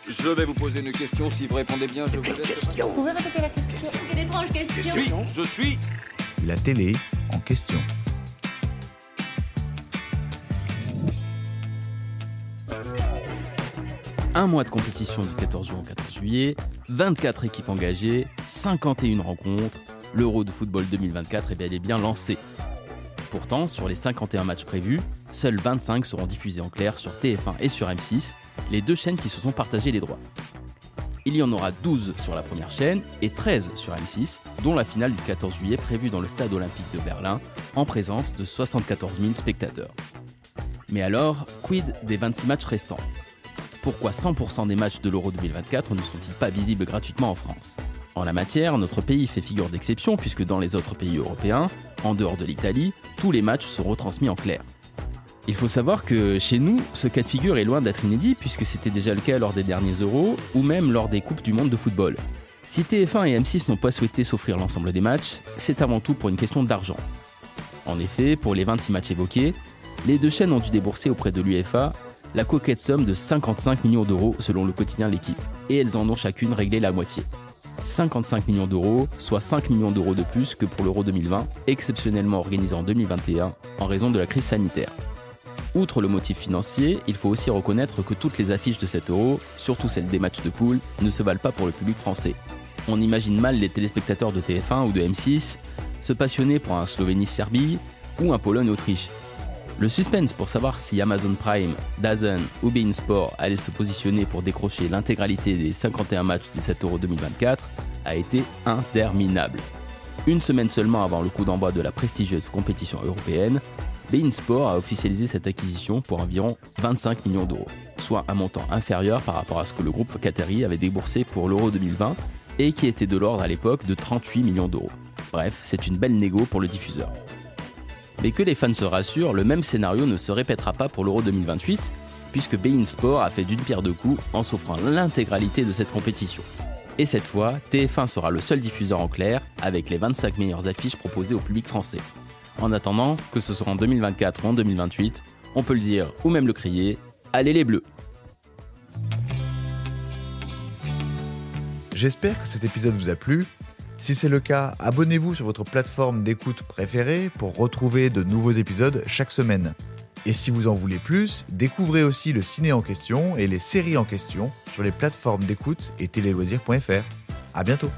Je vais vous poser une question. Si vous répondez bien, je vous laisse. Vous pouvez répéter la question? Quelle étrange question. Je suis. La télé en question. Un mois de compétition du 14 juin au 14 juillet, 24 équipes engagées, 51 rencontres, l'Euro de football 2024 est bel et bien lancé. Pourtant, sur les 51 matchs prévus, seuls 25 seront diffusés en clair sur TF1 et sur M6, les deux chaînes qui se sont partagées les droits. Il y en aura 12 sur la première chaîne et 13 sur M6, dont la finale du 14 juillet prévue dans le stade olympique de Berlin, en présence de 74 000 spectateurs. Mais alors, quid des 26 matchs restants ? Pourquoi 100% des matchs de l'Euro 2024 ne sont-ils pas visibles gratuitement en France ? En la matière, notre pays fait figure d'exception puisque dans les autres pays européens, en dehors de l'Italie, tous les matchs sont retransmis en clair. Il faut savoir que chez nous, ce cas de figure est loin d'être inédit puisque c'était déjà le cas lors des derniers Euros ou même lors des Coupes du Monde de football. Si TF1 et M6 n'ont pas souhaité s'offrir l'ensemble des matchs, c'est avant tout pour une question d'argent. En effet, pour les 26 matchs évoqués, les deux chaînes ont dû débourser auprès de l'UEFA la coquette somme de 55 millions d'euros selon le quotidien L'Équipe, et elles en ont chacune réglé la moitié. 55 millions d'euros, soit 5 millions d'euros de plus que pour l'Euro 2020, exceptionnellement organisé en 2021 en raison de la crise sanitaire. Outre le motif financier, il faut aussi reconnaître que toutes les affiches de cet Euro, surtout celles des matchs de poule, ne se valent pas pour le public français. On imagine mal les téléspectateurs de TF1 ou de M6 se passionner pour un Slovénie-Serbie ou un Pologne-Autriche. Le suspense pour savoir si Amazon Prime, DAZN ou beIN Sport allaient se positionner pour décrocher l'intégralité des 51 matchs de cet Euro 2024 a été interminable. Une semaine seulement avant le coup d'envoi de la prestigieuse compétition européenne, beIN Sport a officialisé cette acquisition pour environ 25 millions d'euros, soit un montant inférieur par rapport à ce que le groupe qatari avait déboursé pour l'Euro 2020 et qui était de l'ordre à l'époque de 38 millions d'euros. Bref, c'est une belle négo pour le diffuseur. Mais que les fans se rassurent, le même scénario ne se répétera pas pour l'Euro 2028, puisque beIN Sport a fait d'une pierre deux coups en s'offrant l'intégralité de cette compétition. Et cette fois, TF1 sera le seul diffuseur en clair, avec les 25 meilleures affiches proposées au public français. En attendant, que ce soit en 2024 ou en 2028, on peut le dire ou même le crier, allez les Bleus! J'espère que cet épisode vous a plu. Si c'est le cas, abonnez-vous sur votre plateforme d'écoute préférée pour retrouver de nouveaux épisodes chaque semaine. Et si vous en voulez plus, découvrez aussi le ciné en question et les séries en question sur les plateformes d'écoute et téléloisirs.fr. À bientôt.